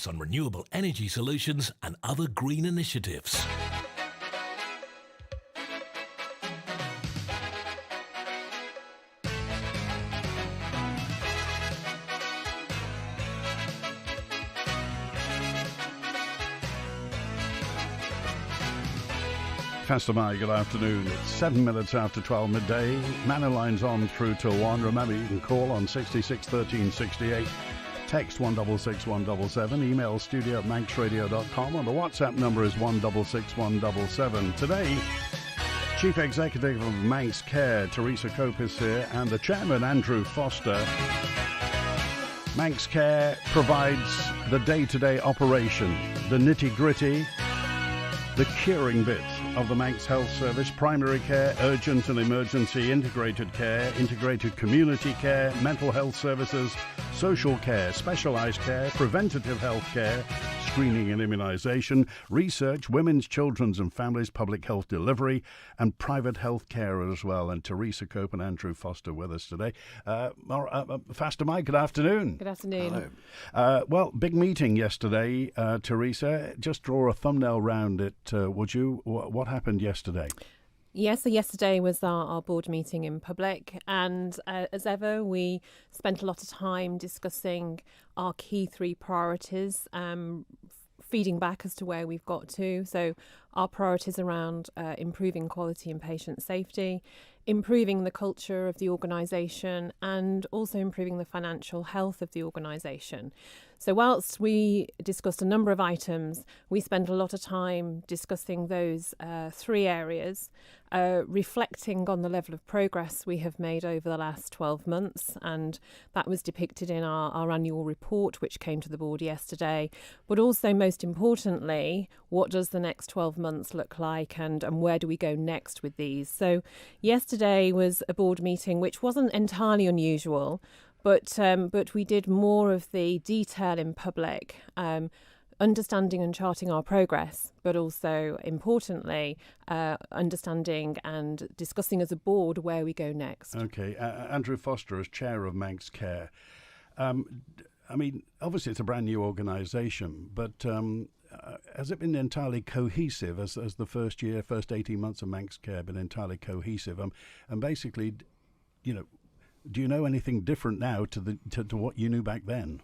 on renewable energy solutions and other green initiatives. Customer, good afternoon. It's 7 minutes after 12 midday. Mannin Line's on through till 1. Remember, you can call on 66 13 68. Text 166 177. Email studio@manxradio.com. And the WhatsApp number is 166 177. Today, Chief Executive of Manx Care, Teresa is here, and the Chairman, Andrew Foster. Manx Care provides the day-to-day operation, the nitty-gritty, the curing bit of the Manx Health Service: primary care, urgent and emergency, integrated care, integrated community care, mental health services, social care, specialised care, preventative health care, screening and immunisation, research, women's, children's and families, public health delivery, and private health care as well. And Teresa Cope and Andrew Foster with us today. Faster Mike, good afternoon. Good afternoon. Hello. Well, big meeting yesterday, Teresa. Just draw a thumbnail round it, would you? What happened yesterday? Yes, so yesterday was our board meeting in public, and as ever, we spent a lot of time discussing our key 3 priorities, feeding back as to where we've got to. So our priorities around improving quality and patient safety, improving the culture of the organisation, and also improving the financial health of the organisation. So whilst we discussed a number of items, we spent a lot of time discussing those 3 areas, reflecting on the level of progress we have made over the last 12 months. And that was depicted in our annual report, which came to the board yesterday. But also, most importantly, what does the next 12 months look like, and where do we go next with these? So yesterday was a board meeting which wasn't entirely unusual, but we did more of the detail in public, understanding and charting our progress, but also, importantly, understanding and discussing as a board where we go next. Okay. Andrew Foster, as Chair of Manx Care. I mean, obviously it's a brand new organisation, but has it been entirely cohesive as the first 18 months of Manx Care been entirely cohesive? And basically, you know, do you know anything different now to what you knew back then?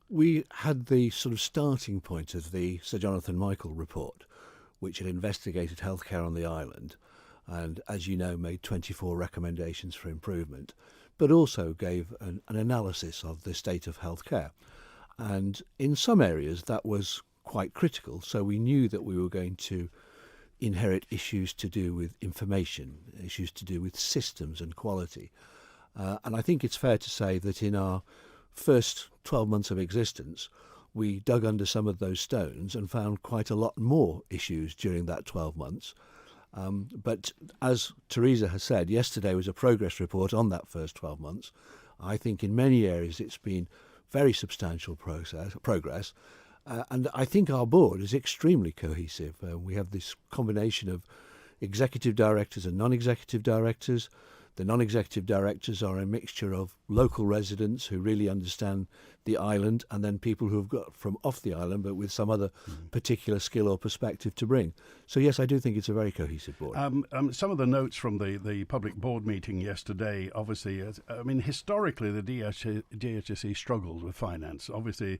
We had the sort of starting point of the Sir Jonathan Michael report, which had investigated healthcare on the island and, as you know, made 24 recommendations for improvement, but also gave an analysis of the state of healthcare. And in some areas that was quite critical, so we knew that we were going to inherit issues to do with information, issues to do with systems and quality. And I think it's fair to say that in our first 12 months of existence, we dug under some of those stones and found quite a lot more issues during that 12 months. But as Teresa has said, yesterday was a progress report on that first 12 months. I think in many areas it's been very substantial progress. And I think our board is extremely cohesive. We have this combination of executive directors and non-executive directors. The non-executive directors are a mixture of local residents who really understand the island, and then people who have got from off the island but with some other particular skill or perspective to bring. So yes, I do think it's a very cohesive board. Some of the notes from the public board meeting yesterday, obviously, I mean, historically the DHSE struggled with finance. Obviously,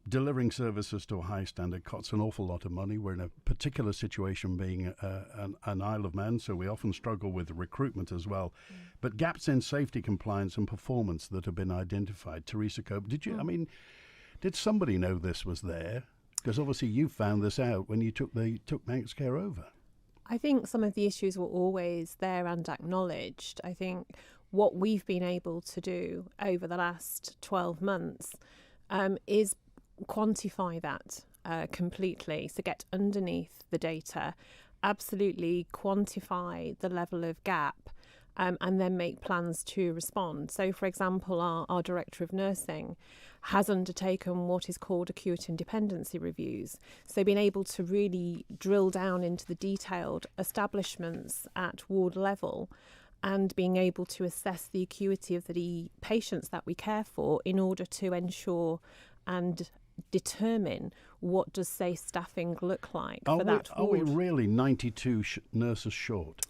delivering services to a high standard costs an awful lot of money. We're in a particular situation being an Isle of Man, so we often struggle with recruitment as well. But gaps in safety, compliance and performance that have been identified. Teresa Cope, did somebody know this was there? Because obviously you found this out when you took Manx Care over. I think some of the issues were always there and acknowledged. I think what we've been able to do over the last 12 months is quantify that completely. So get underneath the data, absolutely quantify the level of gap, and then make plans to respond. So, for example, our Director of Nursing has undertaken what is called acute and dependency reviews. So being able to really drill down into the detailed establishments at ward level and being able to assess the acuity of the patients that we care for in order to ensure and determine what does safe staffing look like for that Are we ward. really 92 nurses short?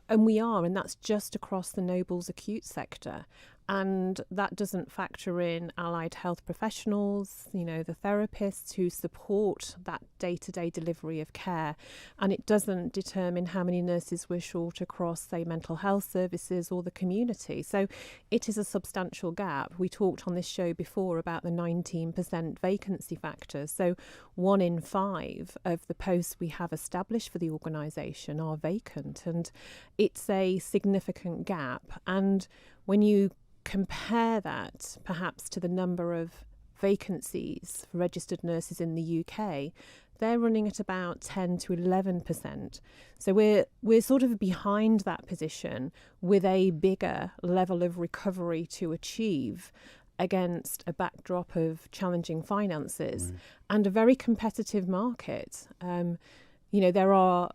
And we are, and that's just across the Nobles acute sector. And that doesn't factor in allied health professionals, the therapists who support that day-to-day delivery of care. And it doesn't determine how many nurses we're short across, say, mental health services or the community. So it is a substantial gap. We talked on this show before about the 19% vacancy factor. So 1 in 5 of the posts we have established for the organisation are vacant. And it's a significant gap. And when you compare that perhaps to the number of vacancies for registered nurses in the UK, they're running at about 10 to 11%. So we're sort of behind that position with a bigger level of recovery to achieve against a backdrop of challenging finances and a very competitive market. There are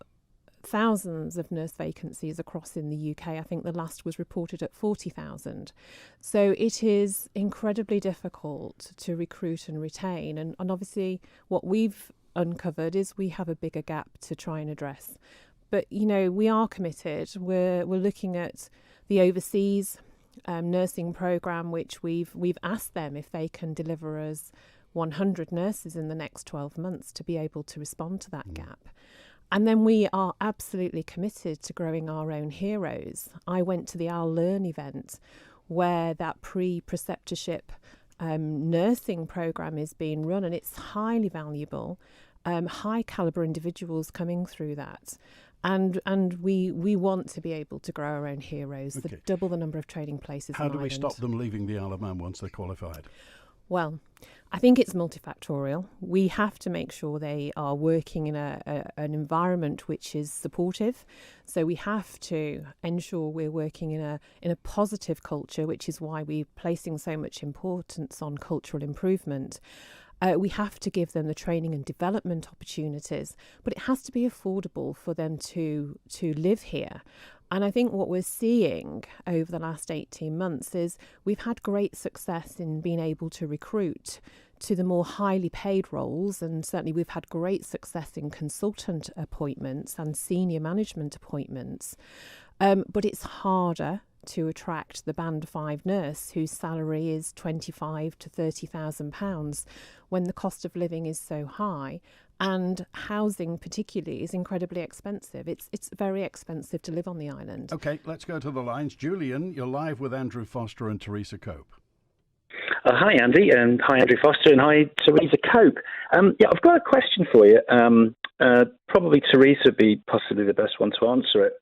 thousands of nurse vacancies across in the UK. I think the last was reported at 40,000. So it is incredibly difficult to recruit and retain. And obviously what we've uncovered is we have a bigger gap to try and address. But, we are committed. We're looking at the overseas nursing programme, which we've asked them if they can deliver us 100 nurses in the next 12 months to be able to respond to that gap. And then we are absolutely committed to growing our own heroes. I went to the I'll Learn event where that pre-preceptorship nursing programme is being run, and it's highly valuable, high calibre individuals coming through that. And we want to be able to grow our own heroes, double the number of training places. How do we stop them leaving the Isle of Man once they're qualified? Well, I think it's multifactorial. We have to make sure they are working in an environment which is supportive. So we have to ensure we're working in a positive culture, which is why we're placing so much importance on cultural improvement. We have to give them the training and development opportunities, but it has to be affordable for them to live here. And I think what we're seeing over the last 18 months is we've had great success in being able to recruit to the more highly paid roles, and certainly we've had great success in consultant appointments and senior management appointments. But it's harder to attract the band 5 nurse whose salary is £25,000 to £30,000 when the cost of living is so high. And housing particularly is incredibly expensive. It's very expensive to live on the island. OK, let's go to the lines. Julian, you're live with Andrew Foster and Teresa Cope. Hi, Andy, and hi, Andrew Foster, and hi, Teresa Cope. I've got a question for you. Probably Teresa would be possibly the best one to answer it.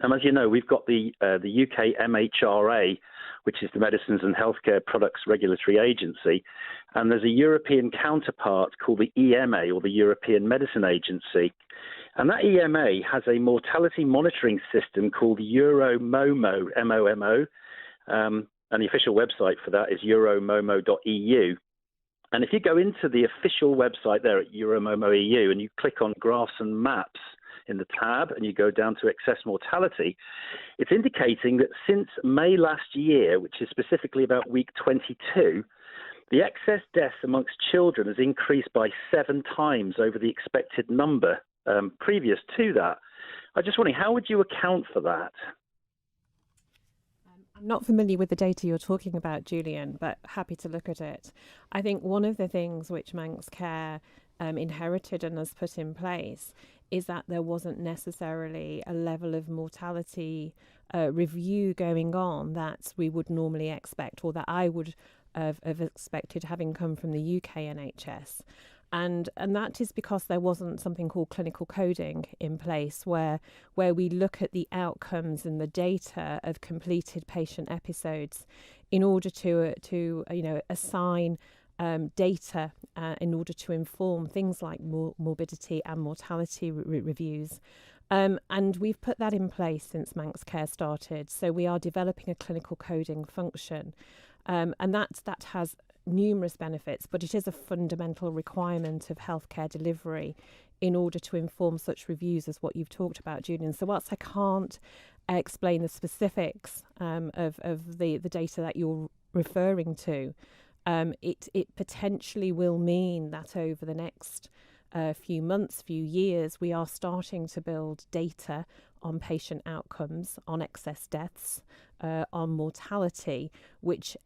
As you know, we've got the UK MHRA, which is the Medicines and Healthcare Products Regulatory Agency, and there's a European counterpart called the EMA, or the European Medicine Agency. And that EMA has a mortality monitoring system called EuroMomo, MOMO, and the official website for that is euromomo.eu. And if you go into the official website there at Euromomo.eu and you click on graphs and maps in the tab and you go down to excess mortality, it's indicating that since May last year, which is specifically about week 22, the excess deaths amongst children has increased by 7 times over the expected number previous to that. I just wondering, how would you account for that? I'm not familiar with the data you're talking about, Julian, but happy to look at it. I think one of the things which Manx Care inherited and has put in place is that there wasn't necessarily a level of mortality review going on that we would normally expect, or that I would have expected having come from the UK NHS. And that is because there wasn't something called clinical coding in place where we look at the outcomes and the data of completed patient episodes in order to assign data in order to inform things like morbidity and mortality reviews. And we've put that in place since Manx Care started. So we are developing a clinical coding function. And that has numerous benefits, but it is a fundamental requirement of healthcare delivery in order to inform such reviews as what you've talked about, Julian. So whilst I can't explain the specifics of the data that you're referring to, it potentially will mean that over the next few months, few years, we are starting to build data on patient outcomes, on excess deaths, on mortality, which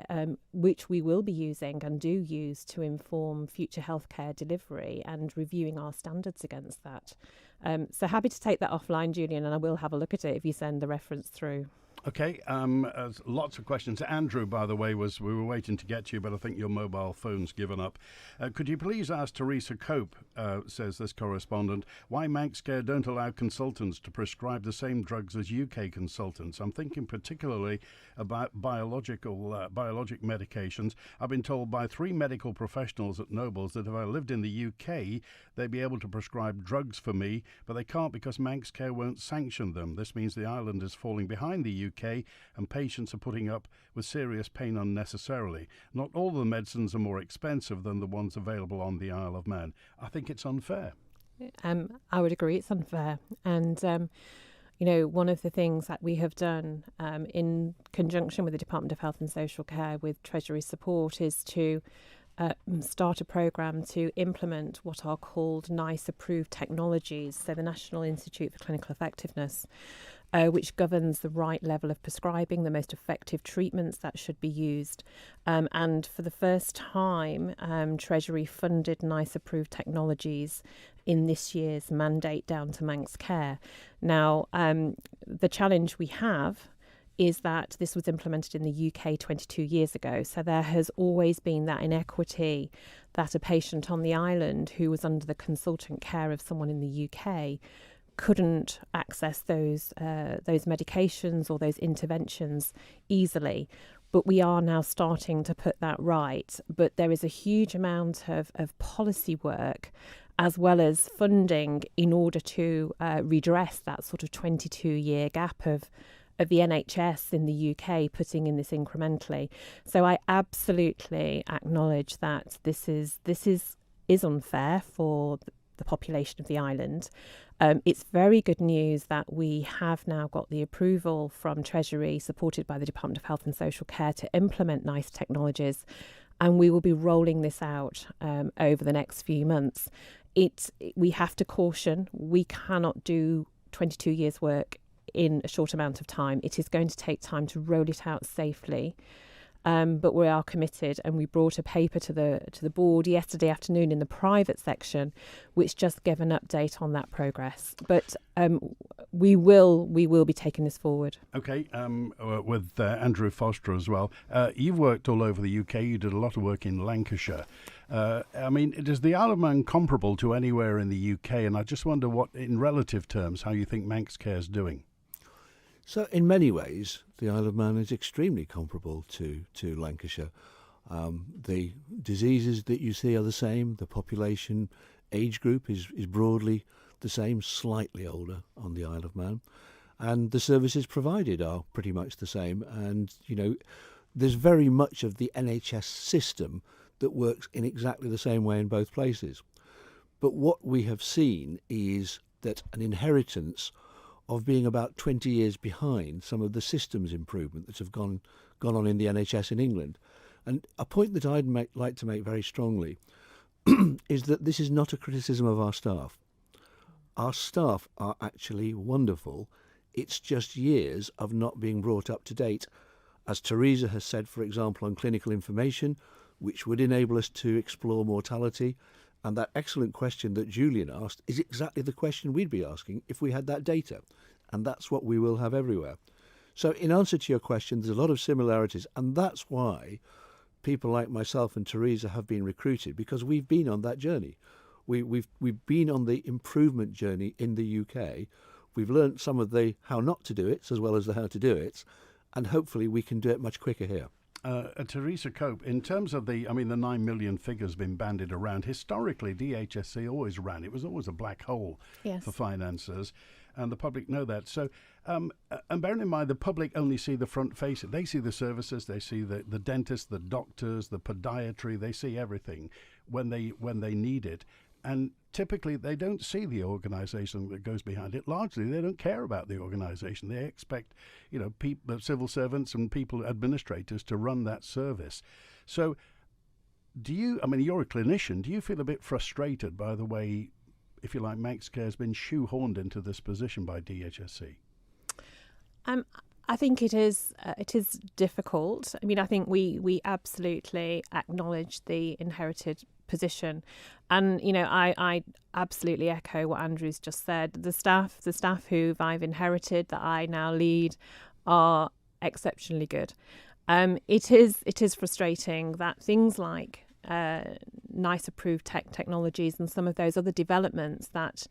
we will be using and do use to inform future healthcare delivery and reviewing our standards against that. So happy to take that offline, Julian, and I will have a look at it if you send the reference through. Okay, lots of questions. Andrew, by the way, we were waiting to get to you, but I think your mobile phone's given up. Could you please ask Teresa Cope, says this correspondent, why Manx Care don't allow consultants to prescribe the same drugs as UK consultants? I'm thinking particularly about biologic medications. I've been told by 3 medical professionals at Nobles that if I lived in the UK, they'd be able to prescribe drugs for me, but they can't because Manx Care won't sanction them. This means the island is falling behind the UK and patients are putting up with serious pain unnecessarily. Not all the medicines are more expensive than the ones available on the Isle of Man. I think it's unfair. I would agree it's unfair. And, one of the things that we have done in conjunction with the Department of Health and Social Care with Treasury support is to start a programme to implement what are called NICE approved technologies, so the National Institute for Clinical Effectiveness, which governs the right level of prescribing, the most effective treatments that should be used. And for the first time, Treasury funded NICE approved technologies in this year's mandate down to Manx Care. Now, the challenge we have is that this was implemented in the UK 22 years ago. So there has always been that inequity that a patient on the island who was under the consultant care of someone in the UK couldn't access those medications or those interventions easily. But we are now starting to put that right. But there is a huge amount of policy work as well as funding in order to redress that sort of 22-year gap of the NHS in the UK putting in this incrementally. So I absolutely acknowledge that this is unfair for the population of the island. It's very good news that we have now got the approval from Treasury, supported by the Department of Health and Social Care, to implement NICE technologies, and we will be rolling this out over the next few months. We have to caution, we cannot do 22 years' work in a short amount of time. It is going to take time to roll it out safely, but we are committed, and we brought a paper to the board yesterday afternoon in the private section, which just gave an update on that progress. But we will be taking this forward. Okay, with Andrew Foster as well. You've worked all over the UK. You did a lot of work in Lancashire. Is the Isle of Man comparable to anywhere in the UK? And I just wonder what, in relative terms, how you think Manx Care is doing. So in many ways, the Isle of Man is extremely comparable to Lancashire. The diseases that you see are the same. The population age group is broadly the same, slightly older on the Isle of Man. And the services provided are pretty much the same. And, there's very much of the NHS system that works in exactly the same way in both places. But what we have seen is that an inheritance of being about 20 years behind some of the systems improvement that have gone on in the NHS in England. And a point that I'd like to make very strongly is that this is not a criticism of our staff. Our staff are actually wonderful. It's just years of not being brought up to date. As Teresa has said, for example, on clinical information, which would enable us to explore mortality. And that excellent question that Julian asked is exactly the question we'd be asking if we had that data. And that's what we will have everywhere. So in answer to your question, there's a lot of similarities. And that's why people like myself and Teresa have been recruited, because we've been on that journey. We've been on the improvement journey in the UK. We've learned some of the how not to do it as well as the how to do it. And hopefully we can do it much quicker here. Teresa Cope, in terms of the 9 million figures been bandied around, historically DHSC always ran. It was always a black hole for finances, and the public know that. So, and bearing in mind, the public only see the front face. They see the services, they see the dentists, the doctors, the podiatry, they see everything when they need it. And typically they don't see the organisation that goes behind it. Largely they don't care about the organisation. They expect, people, civil servants and people, administrators, to run that service. So Do you, I mean, you're a clinician, do you feel a bit frustrated by the way, if you like, Manx Care has been shoehorned into this position by DHSC? I think it is difficult. I mean, I think we absolutely acknowledge the inherited position, and I absolutely echo what Andrew's just said. The staff who I've inherited, that I now lead, are exceptionally good. It is frustrating that things like NICE approved technologies and some of those other developments that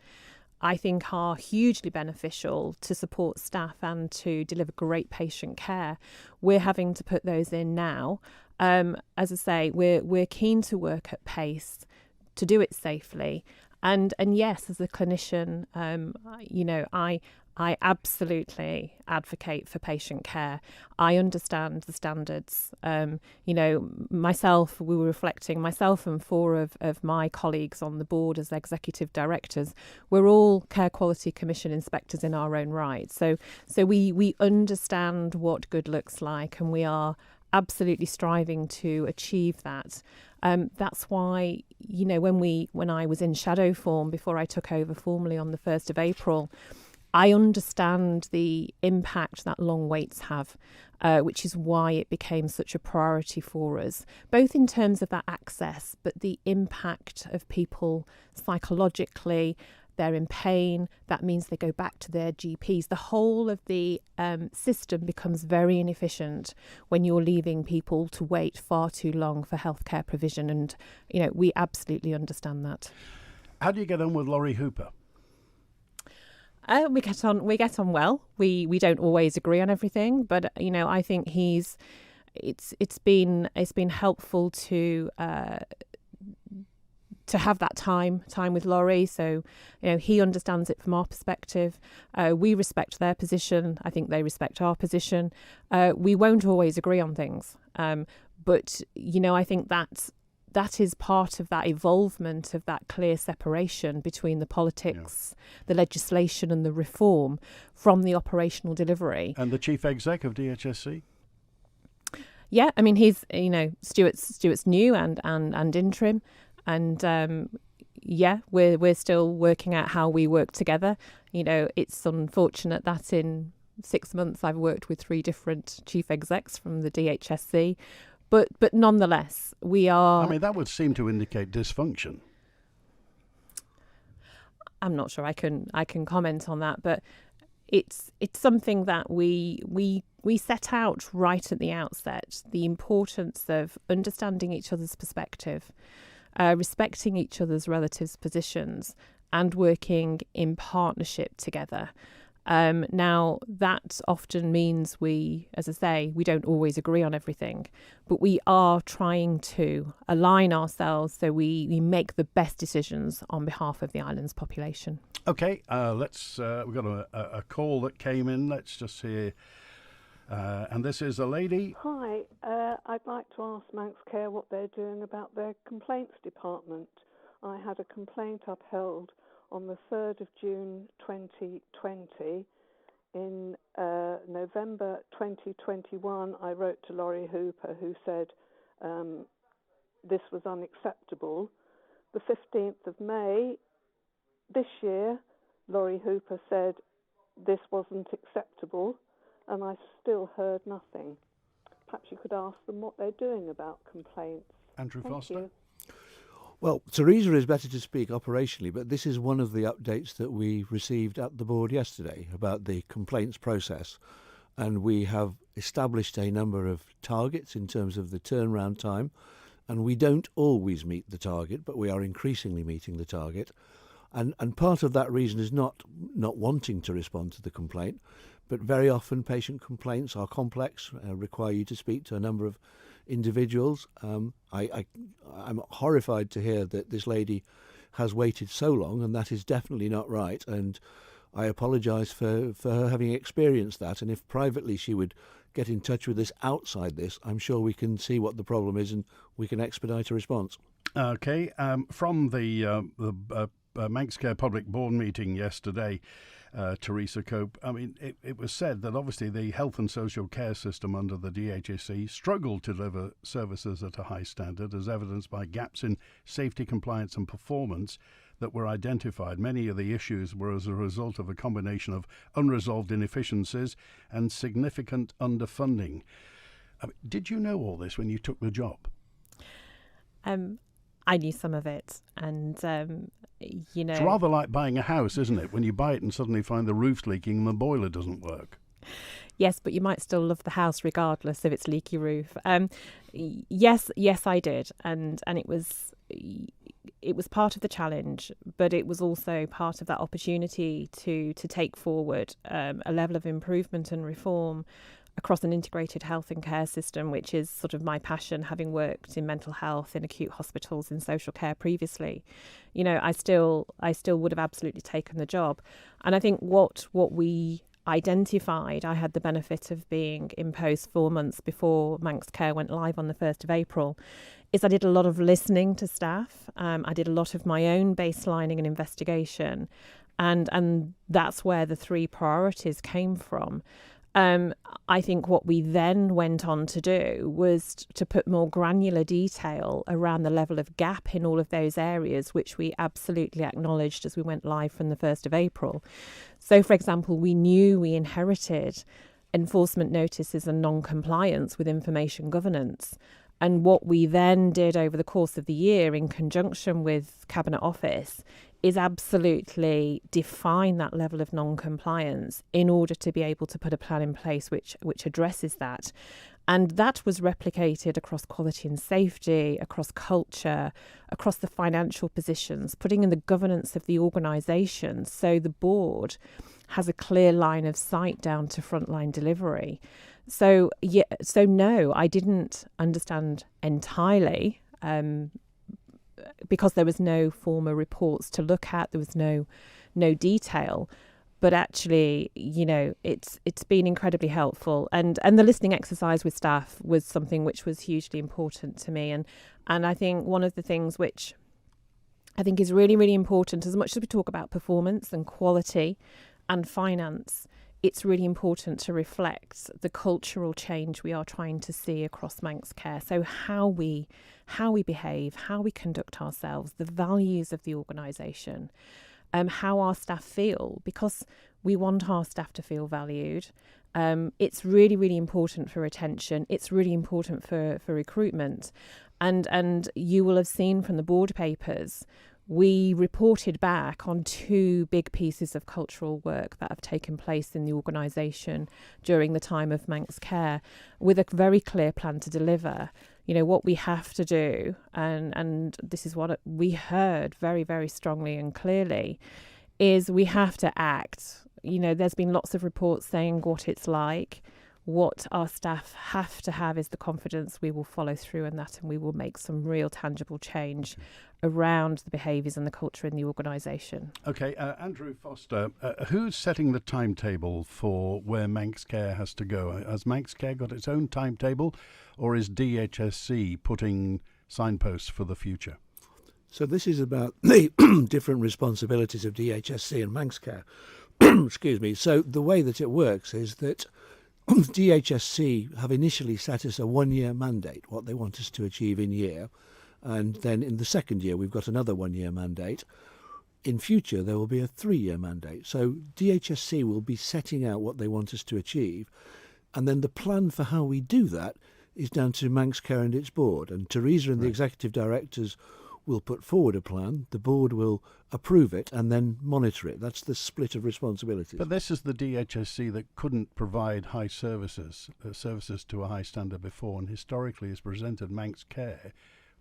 I think are hugely beneficial to support staff and to deliver great patient care, we're having to put those in now. As I say, we're keen to work at pace, to do it safely, and yes, as a clinician, I absolutely advocate for patient care. I understand the standards. Myself and four of my colleagues on the board as executive directors, we're all Care Quality Commission inspectors in our own right. So we understand what good looks like, and we are absolutely striving to achieve that. That's why, when I was in shadow form before I took over formally on the 1st of April, I understand the impact that long waits have, which is why it became such a priority for us, both in terms of that access, but the impact of people psychologically. They're in pain. That means they go back to their GPs. The whole of the system becomes very inefficient when you're leaving people to wait far too long for healthcare provision. And, we absolutely understand that. How do you get on with Laurie Hooper? We get on well. We don't always agree on everything, but I think it's been helpful to have that time with Laurie. So he understands it from our perspective. We respect their position. I think they respect our position. We won't always agree on things, but I think that is part of that evolvement of that clear separation between the politics, the legislation and the reform from the operational delivery. And the chief exec of DHSC? Yeah, I mean, he's, Stuart's new and interim. And we're still working out how we work together. It's unfortunate that in 6 months I've worked with 3 different chief execs from the DHSC. But nonetheless, we are... I mean, that would seem to indicate dysfunction. I'm not sure I can comment on that, but it's something that we set out right at the outset, the importance of understanding each other's perspective, respecting each other's relatives' positions, and working in partnership together. Now, that often means we don't always agree on everything, but we are trying to align ourselves so we make the best decisions on behalf of the island's population. Okay, we've got a call that came in. Let's just hear. And this is a lady. Hi, I'd like to ask Manx Care what they're doing about their complaints department. I had a complaint upheld on the 3rd of June 2020. In November 2021, I wrote to Laurie Hooper, who said this was unacceptable. The 15th of May this year, Laurie Hooper said this wasn't acceptable, and I still heard nothing. Perhaps you could ask them what they're doing about complaints. Andrew Foster. You. Well, Teresa is better to speak operationally, but this is one of the updates that we received at the board yesterday about the complaints process. And we have established a number of targets in terms of the turnaround time. And we don't always meet the target, but we are increasingly meeting the target. And part of that reason is not wanting to respond to the complaint, but very often patient complaints are complex, require you to speak to a number of individuals. I'm horrified to hear that this lady has waited so long, and that is definitely not right. And I apologise for her having experienced that. And if privately she would get in touch with us outside this, I'm sure we can see what the problem is and we can expedite a response. Okay, from the Manx Care Public Board meeting yesterday, Teresa Cope. I mean, it was said that obviously the health and social care system under the DHSC struggled to deliver services at a high standard, as evidenced by gaps in safety, compliance and performance that were identified. Many of the issues were as a result of a combination of unresolved inefficiencies and significant underfunding. Did you know all this when you took the job? I knew some of it, and It's rather like buying a house, isn't it? When you buy it and suddenly find the roof's leaking and the boiler doesn't work. Yes, but you might still love the house regardless of its leaky roof. Yes, I did, and it was part of the challenge, but it was also part of that opportunity to take forward a level of improvement and reform across an integrated health and care system, which is sort of my passion, having worked in mental health, in acute hospitals, in social care previously. I still would have absolutely taken the job. And I think what we identified, I had the benefit of being in post 4 months before Manx Care went live on the 1st of April, is I did a lot of listening to staff. I did a lot of my own baselining and investigation. And that's where the 3 priorities came from. I think what we then went on to do was to put more granular detail around the level of gap in all of those areas, which we absolutely acknowledged as we went live from the 1st of April. So, for example, we knew we inherited enforcement notices and non-compliance with information governance. And what we then did over the course of the year in conjunction with Cabinet Office is absolutely define that level of non-compliance in order to be able to put a plan in place which addresses that. And that was replicated across quality and safety, across culture, across the financial positions, putting in the governance of the organisation so the board has a clear line of sight down to frontline delivery. So no, I didn't understand entirely because there was no former reports to look at, there was no detail. But actually, it's been incredibly helpful. And the listening exercise with staff was something which was hugely important to me. And I think one of the things which I think is really, really important, as much as we talk about performance and quality and finance, it's really important to reflect the cultural change we are trying to see across Manx Care. So how we behave, how we conduct ourselves, the values of the organisation, how our staff feel, because we want our staff to feel valued. It's really, really important for retention. It's really important for recruitment. And you will have seen from the board papers, we reported back on 2 big pieces of cultural work that have taken place in the organisation during the time of Manx Care, with a very clear plan to deliver. What we have to do, and this is what we heard very, very strongly and clearly, is we have to act. There's been lots of reports saying what it's like. What our staff have to have is the confidence we will follow through on that, and we will make some real tangible change around the behaviours and the culture in the organisation. OK, Andrew Foster, who's setting the timetable for where Manx Care has to go? Has Manx Care got its own timetable, or is DHSC putting signposts for the future? So this is about the different responsibilities of DHSC and Manx Care. Excuse me. So the way that it works is that DHSC have initially set us a 1-year mandate, what they want us to achieve in year. And then in the second year, we've got another 1-year mandate. In future, there will be a 3-year mandate. So DHSC will be setting out what they want us to achieve. And then the plan for how we do that is down to Manx Care and its board. And Teresa and the executive directors will put forward a plan, the board will approve it and then monitor it. That's the split of responsibilities. But this is the DHSC that couldn't provide high services to a high standard before, and historically has presented Manx Care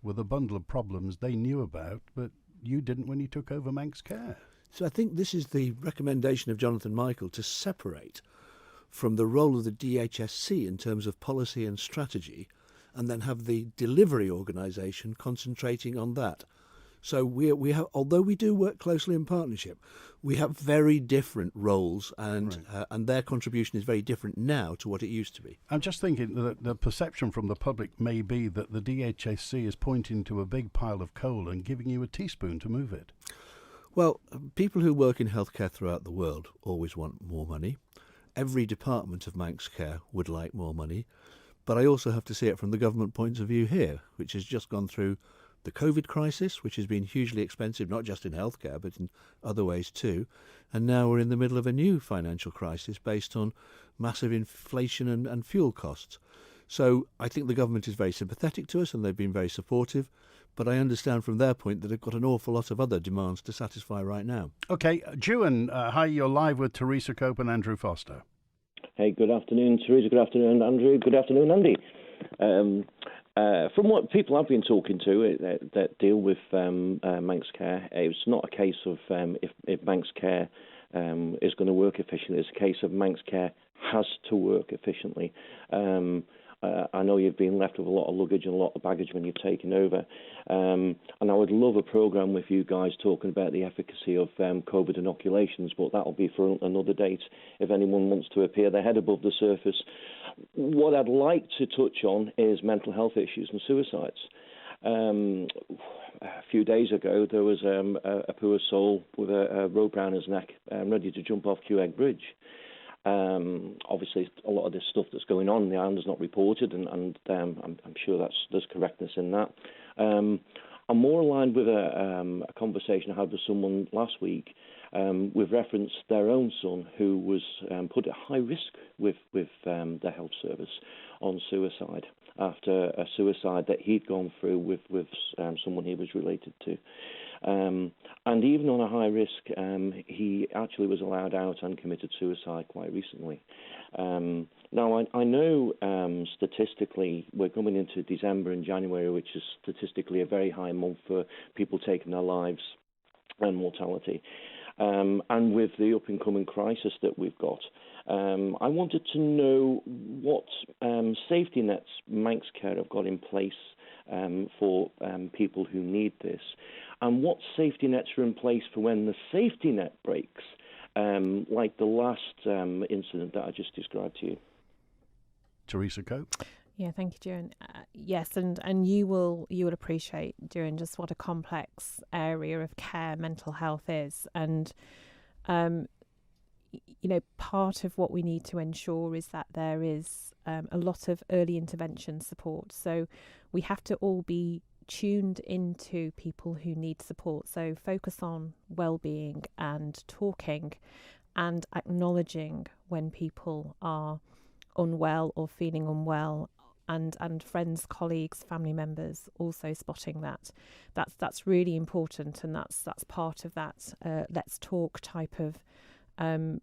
with a bundle of problems they knew about, but you didn't when you took over Manx Care. So I think this is the recommendation of Jonathan Michael, to separate from the role of the DHSC in terms of policy and strategy, and then have the delivery organisation concentrating on that. So we have, although we do work closely in partnership, we have very different roles, and their contribution is very different now to what it used to be. I'm just thinking that the perception from the public may be that the DHSC is pointing to a big pile of coal and giving you a teaspoon to move it. Well, people who work in healthcare throughout the world always want more money. Every department of Manx Care would like more money. But I also have to see it from the government point of view here, which has just gone through the COVID crisis, which has been hugely expensive, not just in healthcare, but in other ways too. And now we're in the middle of a new financial crisis based on massive inflation and fuel costs. So I think the government is very sympathetic to us and they've been very supportive. But I understand from their point that they've got an awful lot of other demands to satisfy right now. Okay, Dewan, hi, you're live with Teresa Cope and Andrew Foster. Hey, good afternoon, Teresa. Good afternoon, Andrew. Good afternoon, Andy. From what people I've been talking to that deal with Manx Care, it's not a case of if Manx Care is going to work efficiently. It's a case of Manx Care has to work efficiently. I know you've been left with a lot of luggage and a lot of baggage when you've taken over. And I would love a programme with you guys talking about the efficacy of COVID inoculations, but that'll be for another date if anyone wants to appear their head above the surface. What I'd like to touch on is mental health issues and suicides. A few days ago, there was a poor soul with a rope around his neck ready to jump off Quegg Bridge. Obviously, a lot of this stuff that's going on in the island is not reported, and I'm sure there's correctness in that. I'm more aligned with a conversation I had with someone last week with reference their own son who was put at high risk with the health service on suicide after a suicide that he'd gone through with someone he was related to. And even on a high risk, he actually was allowed out and committed suicide quite recently. Now, I know statistically we're coming into December and January, which is statistically a very high month for people taking their lives and mortality. And with the up-and-coming crisis that we've got, I wanted to know what safety nets Manx Care have got in place for people who need this, and what safety nets are in place for when the safety net breaks, like the last incident that I just described to you. Teresa Cope. Yeah, thank you, Duran. Yes, and you will appreciate, Duran, just what a complex area of care mental health is, and part of what we need to ensure is that there is a lot of early intervention support. So we have to all be tuned into people who need support. So focus on well-being and talking and acknowledging when people are unwell or feeling unwell, and friends, colleagues, family members also spotting that. That's really important, and that's part of that Let's Talk type of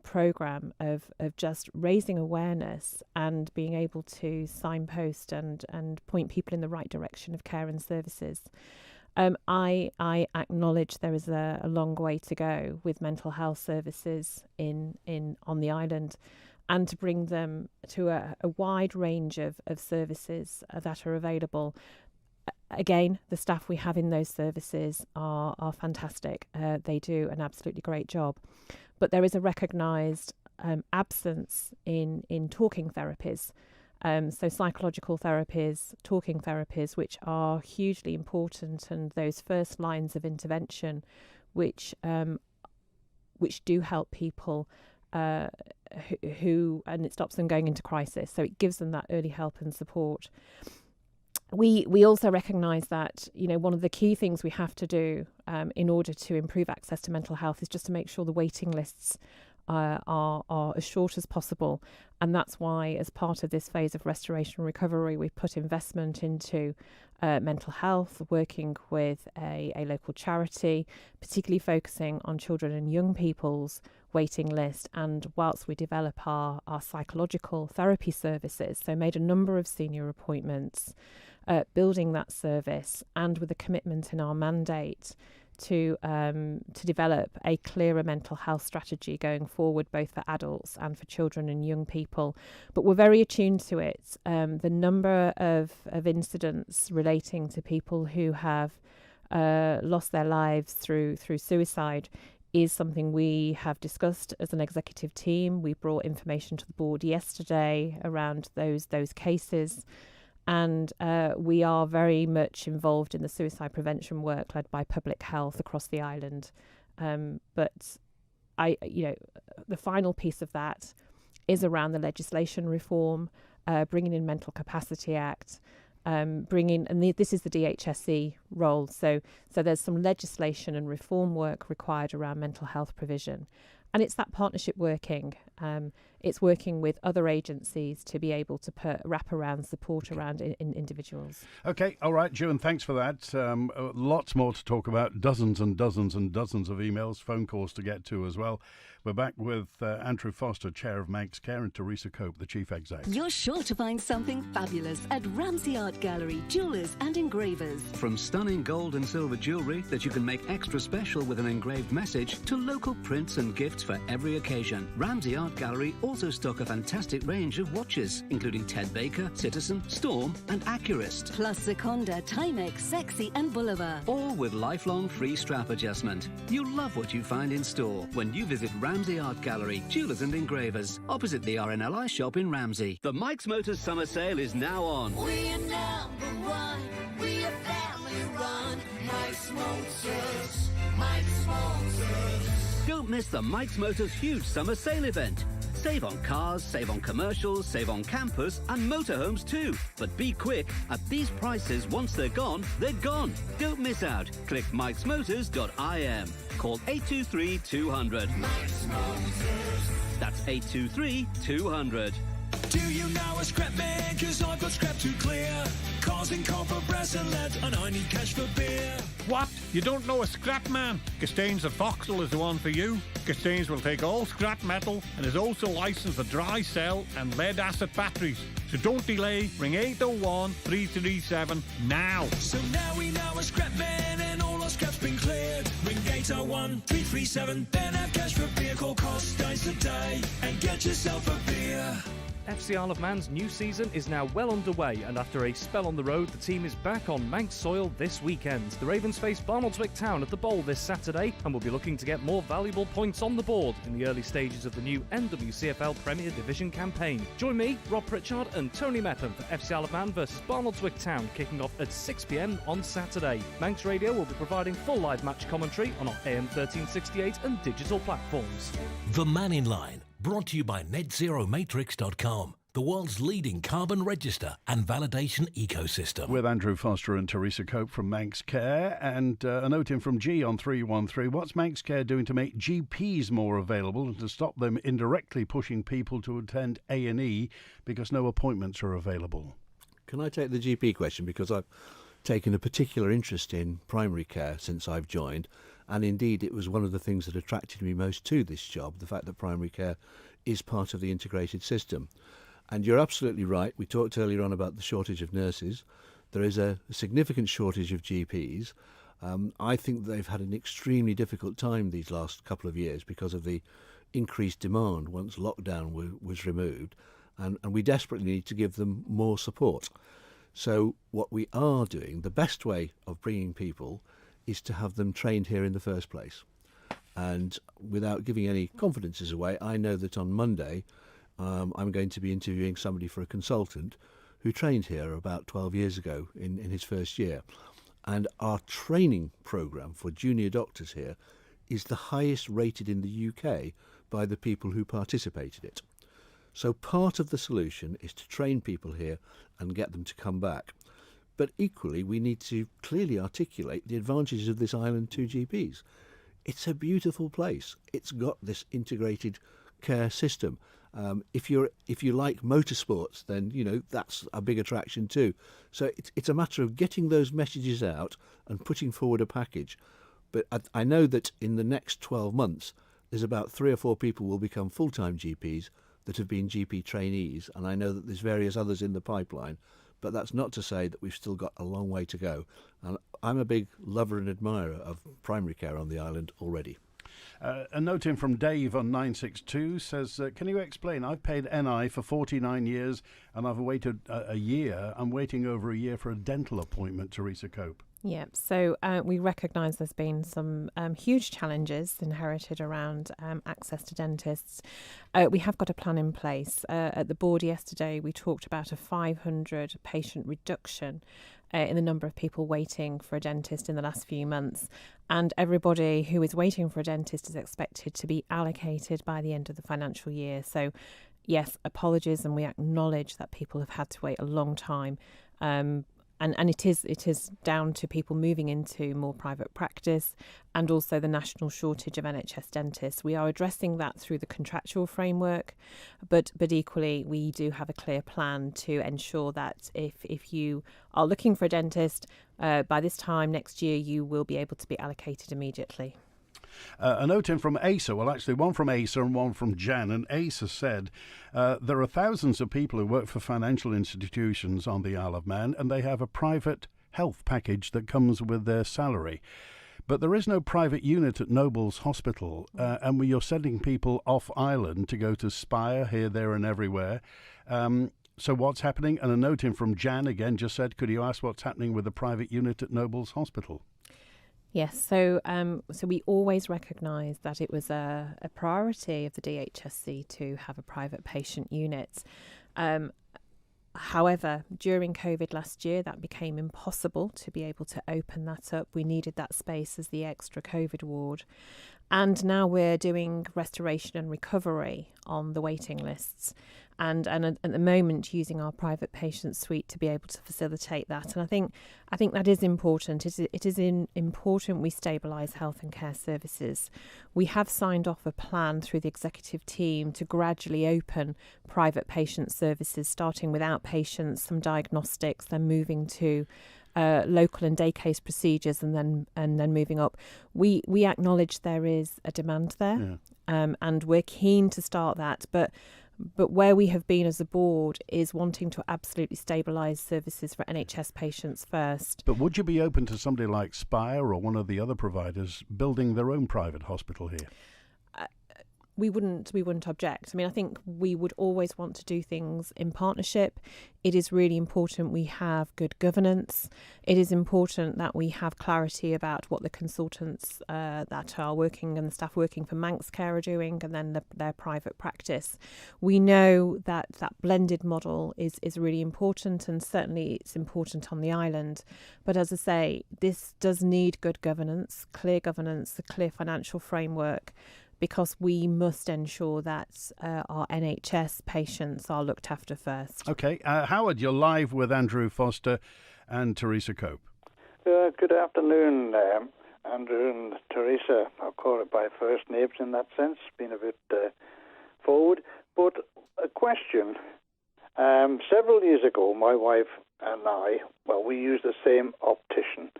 program of just raising awareness and being able to signpost and point people in the right direction of care and services. I acknowledge there is a long way to go with mental health services on the island, and to bring them to a wide range of services that are available. Again, the staff we have in those services are fantastic. They do an absolutely great job. But there is a recognised absence in talking therapies. So psychological therapies, talking therapies, which are hugely important, and those first lines of intervention, which do help people who, and it stops them going into crisis. So it gives them that early help and support. We also recognise that, one of the key things we have to do in order to improve access to mental health is just to make sure the waiting lists are as short as possible. And that's why, as part of this phase of restoration and recovery, we've put investment into mental health, working with a local charity, particularly focusing on children and young people's waiting list, and whilst we develop our psychological therapy services, so made a number of senior appointments, building that service, and with a commitment in our mandate to develop a clearer mental health strategy going forward, both for adults and for children and young people. But we're very attuned to it. The number of incidents relating to people who have lost their lives through suicide is something we have discussed as an executive team. We brought information to the board yesterday around those cases. And we are very much involved in the suicide prevention work led by Public Health across the island. But the final piece of that is around the legislation reform, bringing in Mental Capacity Act, this is the DHSE role. So there's some legislation and reform work required around mental health provision. And it's that partnership working. It's working with other agencies to be able to put wraparound support around individuals. Okay, all right, June, thanks for that. Lots more to talk about, dozens and dozens and dozens of emails, phone calls to get to as well. We're back with Andrew Foster, Chair of Manx Care, and Teresa Cope, the Chief Exec. You're sure to find something fabulous at Ramsey Art Gallery, Jewellers and Engravers. From stunning gold and silver jewellery that you can make extra special with an engraved message to local prints and gifts for every occasion, Ramsey Art Gallery also stock a fantastic range of watches, including Ted Baker, Citizen, Storm and Accurist. Plus Seconda, Timex, Sexy and Bolivar. All with lifelong free strap adjustment. You'll love what you find in store when you visit Ramsey Art Gallery, Jewellers and Engravers, opposite the RNLI shop in Ramsey. The Mike's Motors summer sale is now on. We're number one, we're family run. Mike's Motors, Mike's Motors. Don't miss the Mike's Motors huge summer sale event. Save on cars, save on commercials, save on campers and motorhomes too. But be quick, at these prices, once they're gone, they're gone. Don't miss out. Click mikesmotors.im. Call 823 200. Mike's Motors. That's 823 200. Do you know a scrap man? 'Cause I've got scrap to clear. Cars in copper, brass and lead, and I need cash for beer. What? You don't know a scrap man? Gastains at Foxhall is the one for you. Gastains will take all scrap metal and is also licensed for dry cell and lead acid batteries. So don't delay. Ring 801 337 now. So now we know a scrap man and all our scrap's been cleared. Ring 801 337, then have cash for beer. Call cost dice a day and get yourself a beer. FC Isle of Man's new season is now well underway, and after a spell on the road, the team is back on Manx soil this weekend. The Ravens face Barnoldswick Town at the Bowl this Saturday and will be looking to get more valuable points on the board in the early stages of the new NWCFL Premier Division campaign. Join me, Rob Pritchard and Tony Mepham for FC Isle of Man versus Barnoldswick Town, kicking off at 6 p.m. on Saturday. Manx Radio will be providing full live match commentary on our AM 1368 and digital platforms. The Mannin Line, brought to you by NetZeroMatrix.com, the world's leading carbon register and validation ecosystem. With Andrew Foster and Teresa Cope from Manx Care, and a note in from G on 313. What's Manx Care doing to make GPs more available and to stop them indirectly pushing people to attend A&E because no appointments are available? Can I take the GP question? Because I've taken a particular interest in primary care since I've joined. And indeed, it was one of the things that attracted me most to this job, the fact that primary care is part of the integrated system. And you're absolutely right. We talked earlier on about the shortage of nurses. There is a significant shortage of GPs. I think they've had an extremely difficult time these last couple of years because of the increased demand once lockdown was removed. And we desperately need to give them more support. So what we are doing, the best way of bringing people is to have them trained here in the first place. And without giving any confidences away, I know that on Monday I'm going to be interviewing somebody for a consultant who trained here about 12 years ago in his first year. And our training programme for junior doctors here is the highest rated in the UK by the people who participated in it. So part of the solution is to train people here and get them to come back. But equally, we need to clearly articulate the advantages of this island to GPs. It's a beautiful place. It's got this integrated care system. If you like motorsports, then that's a big attraction too. So it's a matter of getting those messages out and putting forward a package. But I know that in the next 12 months, there's about 3 or 4 people will become full-time GPs that have been GP trainees, and I know that there's various others in the pipeline. But that's not to say that we've still got a long way to go. And I'm a big lover and admirer of primary care on the island already. A note in from Dave on 962 says, can you explain? I've paid NI for 49 years and I've waited a year. I'm waiting over a year for a dental appointment, Teresa Cope. Yeah, so we recognise there's been some huge challenges inherited around access to dentists. We have got a plan in place. At the board yesterday, we talked about a 500 patient reduction in the number of people waiting for a dentist in the last few months. and everybody who is waiting for a dentist is expected to be allocated by the end of the financial year. So yes, apologies, and we acknowledge that people have had to wait a long time. And it is down to people moving into more private practice and also the national shortage of NHS dentists. We are addressing that through the contractual framework, but equally we do have a clear plan to ensure that if you are looking for a dentist, by this time next year you will be able to be allocated immediately. A note in from Asa, well actually one from Asa and one from Jan, and Asa said there are thousands of people who work for financial institutions on the Isle of Man and they have a private health package that comes with their salary. But there is no private unit at Noble's Hospital, and you're sending people off island to go to Spire here, there and everywhere. So what's happening? And a note in from Jan again just said, could you ask what's happening with the private unit at Noble's Hospital? Yes, so we always recognise that it was a priority of the DHSC to have a private patient unit. However, during COVID last year, that became impossible to be able to open that up. We needed that space as the extra COVID ward. And now we're doing restoration and recovery on the waiting lists. And at the moment using our private patient suite to be able to facilitate that. And I think that is important. It is important we stabilise health and care services. We have signed off a plan through the executive team to gradually open private patient services, starting with outpatients, some diagnostics, then moving to local and day case procedures, and then moving up. We acknowledge there is a demand there, and we're keen to start that, but where we have been as a board is wanting to absolutely stabilise services for NHS patients first. But would you be open to somebody like Spire or one of the other providers building their own private hospital here? We wouldn't object. I mean, I think we would always want to do things in partnership. It is really important we have good governance. It is important that we have clarity about what the consultants that are working and the staff working for Manx Care are doing, and then their private practice. We know that blended model is really important, and certainly it's important on the island. But as I say, this does need good governance, a clear financial framework, because we must ensure that our NHS patients are looked after first. OK. Howard, you're live with Andrew Foster and Teresa Cope. Good afternoon, Andrew and Teresa. I'll call it by first names in that sense, been a bit forward. But a question. Several years ago, my wife and I, we used the same optician.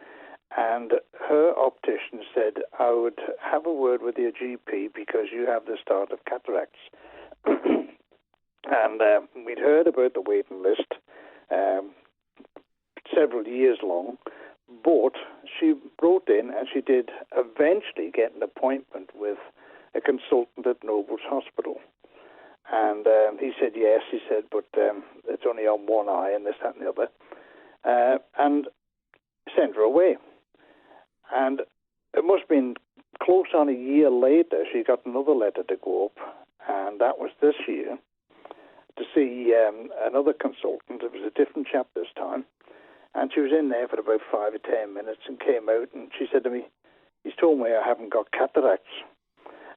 And her optician said, I would have a word with your GP because you have the start of cataracts. And we'd heard about the waiting list several years long, but she wrote in and she did eventually get an appointment with a consultant at Noble's Hospital. And he said yes, but it's only on one eye and this, that and the other. And sent her away. And it must have been close on a year later, she got another letter to go up, and that was this year, to see another consultant. It was a different chap this time. And she was in there for about 5 or 10 minutes and came out, and she said to me, he's told me I haven't got cataracts.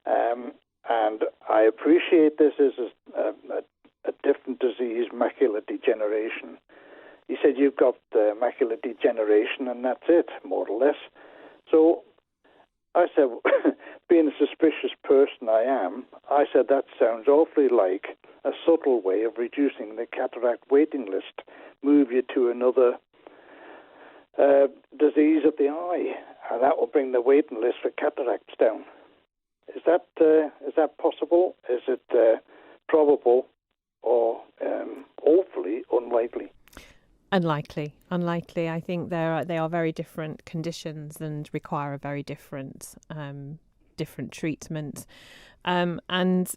And I appreciate this is a different disease, macular degeneration. He said, you've got macular degeneration, and that's it, more or less. So I said, being a suspicious person I am, I said that sounds awfully like a subtle way of reducing the cataract waiting list, move you to another disease of the eye, and that will bring the waiting list for cataracts down. Is that possible? Is it probable, or hopefully unlikely? Unlikely. I think they are very different conditions and require a very different treatment. And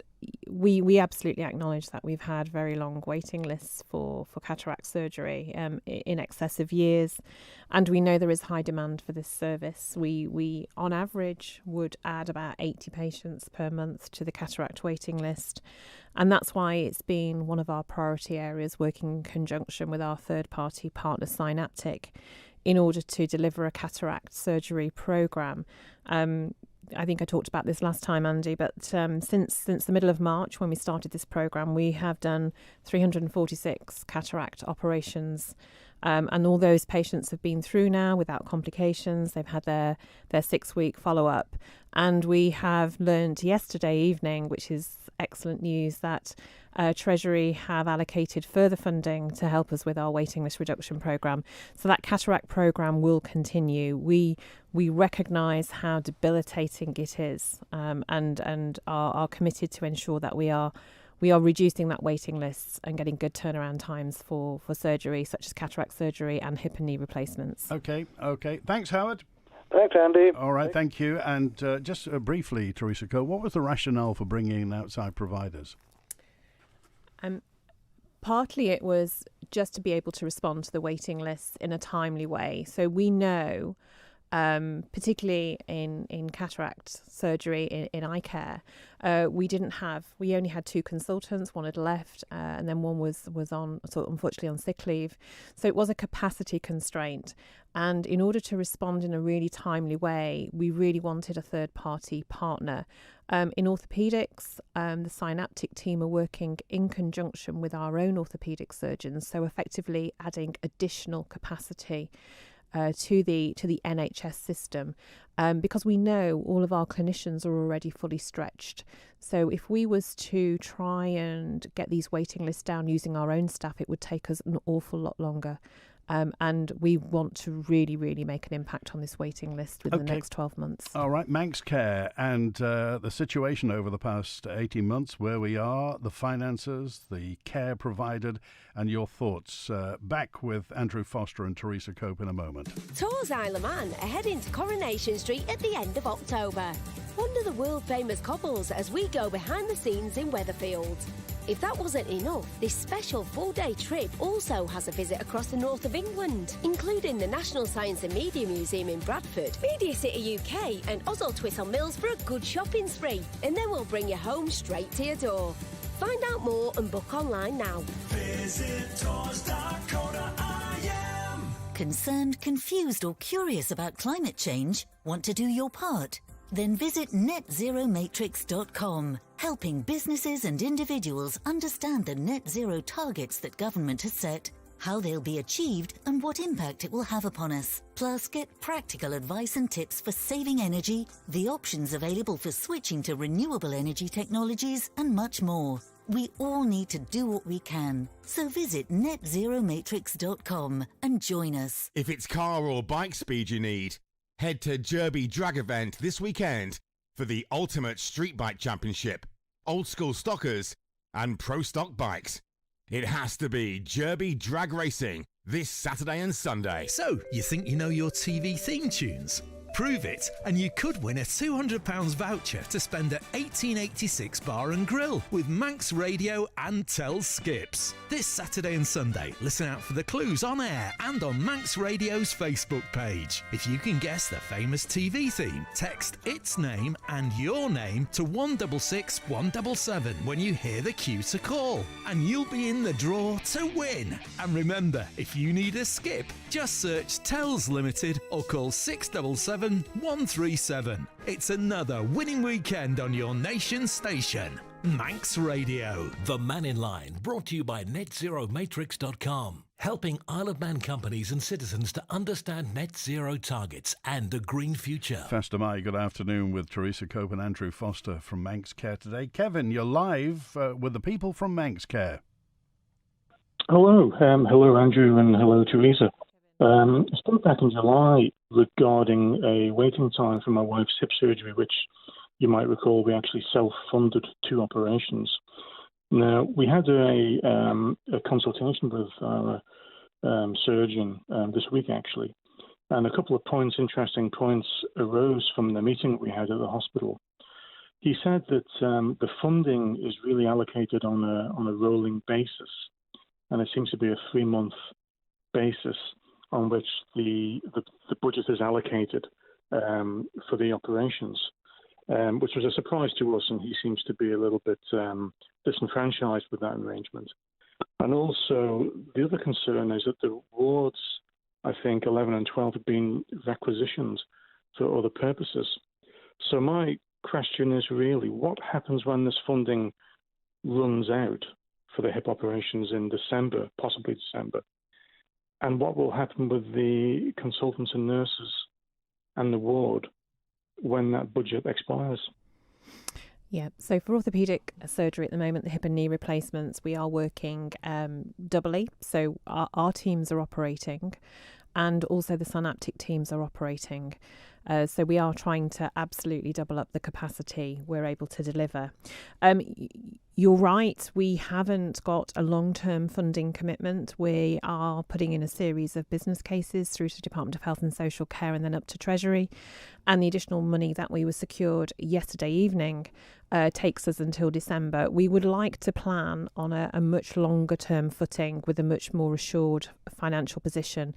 we absolutely acknowledge that we've had very long waiting lists for cataract surgery in excess of years, and we know there is high demand for this service. We on average would add about 80 patients per month to the cataract waiting list, and that's why it's been one of our priority areas, working in conjunction with our third-party partner Synaptic, in order to deliver a cataract surgery programme. I think I talked about this last time, Andy, but since the middle of March, when we started this programme, we have done 346 cataract operations. And all those patients have been through now without complications. They've had their 6-week follow-up. And we have learned yesterday evening, which is excellent news, that Treasury have allocated further funding to help us with our waiting list reduction programme. So that cataract programme will continue. We recognise how debilitating it is, and are committed to ensure that we are reducing that waiting list and getting good turnaround times for surgery, such as cataract surgery and hip and knee replacements. Okay. Thanks, Howard. Thanks, Andy. All right, thank you. And just briefly, Teresa Coe, what was the rationale for bringing in outside providers? Partly it was just to be able to respond to the waiting lists in a timely way. So we know, particularly in cataract surgery, in eye care, we only had 2 consultants. One had left, and then one was unfortunately on sick leave. So it was a capacity constraint. And in order to respond in a really timely way, we really wanted a third-party partner. In orthopedics, the Synaptic team are working in conjunction with our own orthopedic surgeons, so effectively adding additional capacity to the NHS system, because we know all of our clinicians are already fully stretched. So if we was to try and get these waiting lists down using our own staff, it would take us an awful lot longer. And we want to really, really make an impact on this waiting list within the next 12 months. All right, Manx Care and the situation over the past 18 months, where we are, the finances, the care provided, and your thoughts. Back with Andrew Foster and Teresa Coe in a moment. Tours Isle of Man are heading to Coronation Street at the end of October. Wonder the world-famous cobbles as we go behind the scenes in Weatherfield. If that wasn't enough, this special 4-day trip also has a visit across the north of England, including the National Science and Media Museum in Bradford, Media City UK and Oswald Mills for a good shopping spree, and then we'll bring you home straight to your door. Find out more and book online now. Visit tours.co.im. Concerned, confused or curious about climate change? Want to do your part? Then visit netzeromatrix.com, helping businesses and individuals understand the net zero targets that government has set, how they'll be achieved and what impact it will have upon us. Plus, get practical advice and tips for saving energy, the options available for switching to renewable energy technologies, and much more. We all need to do what we can. So visit netzeromatrix.com and join us. If it's car or bike speed you need, head to Derby Drag Event this weekend for the Ultimate Street Bike Championship, Old School Stockers and Pro Stock Bikes. It has to be Derby Drag Racing this Saturday and Sunday. So, you think you know your TV theme tunes? Prove it, and you could win a £200 voucher to spend at 1886 Bar and Grill with Manx Radio and Tell Skips. This Saturday and Sunday, listen out for the clues on air and on Manx Radio's Facebook page. If you can guess the famous TV theme, text its name and your name to 166 177 when you hear the cue to call, and you'll be in the draw to win. And remember, if you need a skip, just search Tells Limited or call 677 137. It's another winning weekend on your nation station, Manx Radio. The Mannin Line, brought to you by netzeromatrix.com, helping Isle of Man companies and citizens to understand net zero targets and a green future. Festa Mai, good afternoon with Teresa Coe and Andrew Foster from Manx Care today. Kevin, you're live with the people from Manx Care. Hello. Hello, Andrew, and hello, Teresa. I spoke back in July regarding a waiting time for my wife's hip surgery, which you might recall we actually self-funded 2 operations. Now, we had a consultation with our surgeon this week, actually, and a couple of interesting points arose from the meeting that we had at the hospital. He said that the funding is really allocated on a rolling basis, and it seems to be a 3-month basis on which the budget is allocated for the operations, which was a surprise to us, and he seems to be a little bit disenfranchised with that arrangement. And also, the other concern is that the wards I think 11 and 12 had been requisitioned for other purposes. So my question is really, what happens when this funding runs out for the hip operations in December, possibly December? And what will happen with the consultants and nurses and the ward when that budget expires? Yeah, so for orthopedic surgery at the moment, the hip and knee replacements, we are working doubly. So our teams are operating and also the synaptic teams are operating. So we are trying to absolutely double up the capacity we're able to deliver. You're right, we haven't got a long-term funding commitment. We are putting in a series of business cases through to Department of Health and Social Care and then up to Treasury. And the additional money that we were secured yesterday evening takes us until December. We would like to plan on a much longer term footing with a much more assured financial position.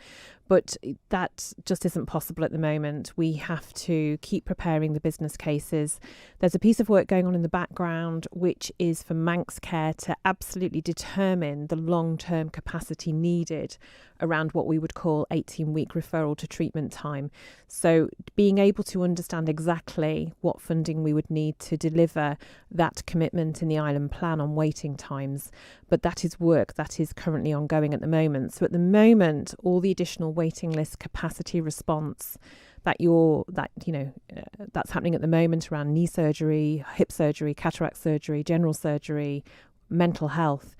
But that just isn't possible at the moment. We have to keep preparing the business cases. There's a piece of work going on in the background, which is for Manx Care to absolutely determine the long-term capacity needed around what we would call 18-week referral to treatment time. So being able to understand exactly what funding we would need to deliver that commitment in the island plan on waiting times. But that is work that is currently ongoing at the moment. So at the moment, all the additional waiting list capacity response that's happening at the moment around knee surgery, hip surgery, cataract surgery, general surgery, mental health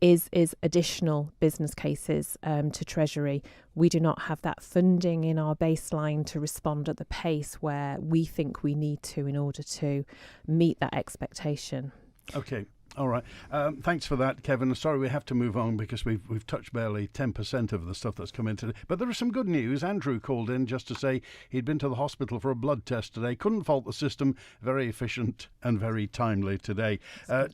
is additional business cases to Treasury. We do not have that funding in our baseline to respond at the pace where we think we need to in order to meet that expectation. Okay. All right. Thanks for that, Kevin. Sorry, we have to move on because we've touched barely 10% of the stuff that's come in today. But there is some good news. Andrew called in just to say he'd been to the hospital for a blood test today. Couldn't fault the system. Very efficient and very timely today.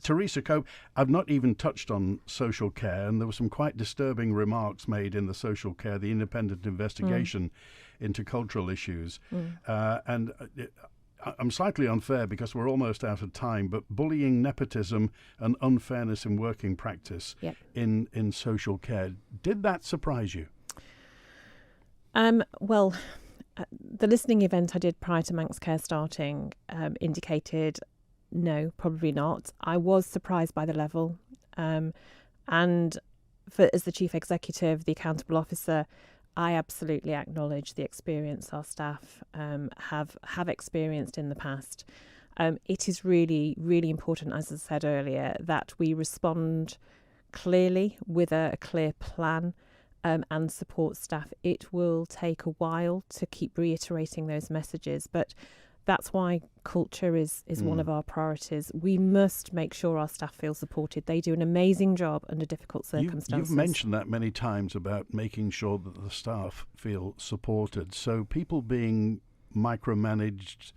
Teresa Cope, I've not even touched on social care, and there were some quite disturbing remarks made in the social care, the independent investigation into cultural issues. And I'm slightly unfair because we're almost out of time, but bullying, nepotism and unfairness in working practice in social care, did that surprise you? Well, the listening event I did prior to Manx Care starting indicated no, probably not. I was surprised by the level. And as the Chief Executive, the Accountable Officer, I absolutely acknowledge the experience our staff have experienced in the past. It is really, really important, as I said earlier, that we respond clearly with a clear plan and support staff. It will take a while to keep reiterating those messages, but that's why culture is one of our priorities. We must make sure our staff feel supported. They do an amazing job under difficult circumstances. You've mentioned that many times about making sure that the staff feel supported. So people being micromanaged,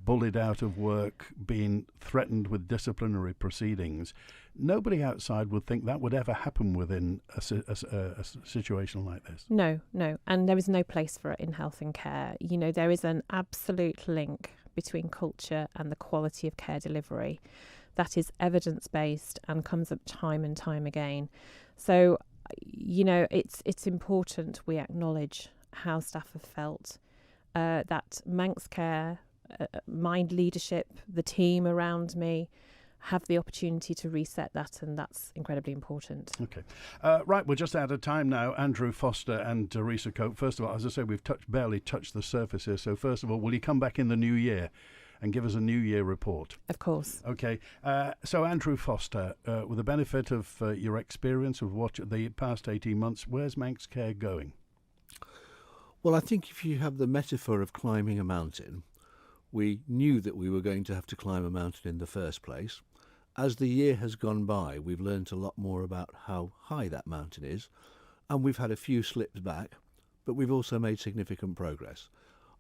bullied out of work, being threatened with disciplinary proceedings, nobody outside would think that would ever happen within a situation like this. No. And there is no place for it in health and care. You know, there is an absolute link between culture and the quality of care delivery that is evidence-based and comes up time and time again. So, you know, it's important we acknowledge how staff have felt, that Manx Care, Mind Leadership, the team around me, have the opportunity to reset that, and that's incredibly important. Okay. Right, we're just out of time now. Andrew Foster and Teresa Cope. First of all, as I say, we've barely touched the surface here. So first of all, will you come back in the new year and give us a New Year report? Of course. Okay. So Andrew Foster, with the benefit of your experience of what the past 18 months, where's Manx Care going? Well, I think if you have the metaphor of climbing a mountain, we knew that we were going to have to climb a mountain in the first place. As the year has gone by, we've learnt a lot more about how high that mountain is, and we've had a few slips back, but we've also made significant progress.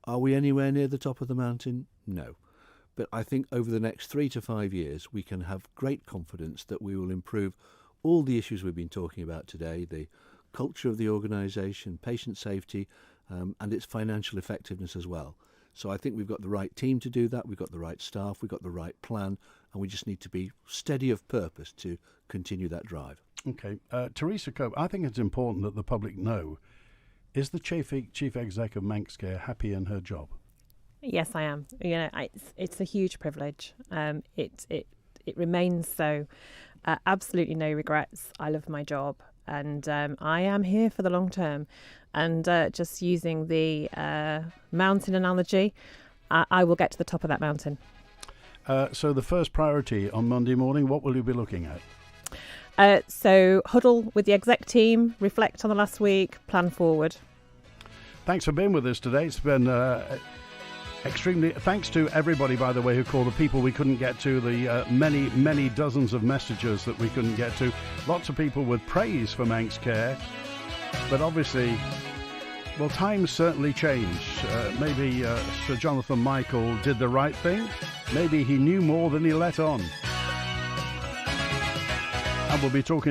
Are we anywhere near the top of the mountain? No. But I think over the next 3 to 5 years, we can have great confidence that we will improve all the issues we've been talking about today, the culture of the organisation, patient safety, and its financial effectiveness as well. So I think we've got the right team to do that, we've got the right staff, we've got the right plan, and we just need to be steady of purpose to continue that drive. Okay. Teresa Cope, I think it's important that the public know Is the chief exec of Manx Care happy in her job? Yes, I am. It's a huge privilege. It remains so. Absolutely no regrets. I love my job, and I am here for the long term. And just using the mountain analogy, I will get to the top of that mountain. So the first priority on Monday morning, what will you be looking at? So huddle with the exec team, reflect on the last week, plan forward. Thanks for being with us today. It's been extremely... Thanks to everybody, by the way, who called, the people we couldn't get to, the many dozens of messages that we couldn't get to. Lots of people with praise for Manx Care. But obviously, well, times certainly change. Maybe Sir Jonathan Michael did the right thing. Maybe he knew more than he let on. And we'll be talking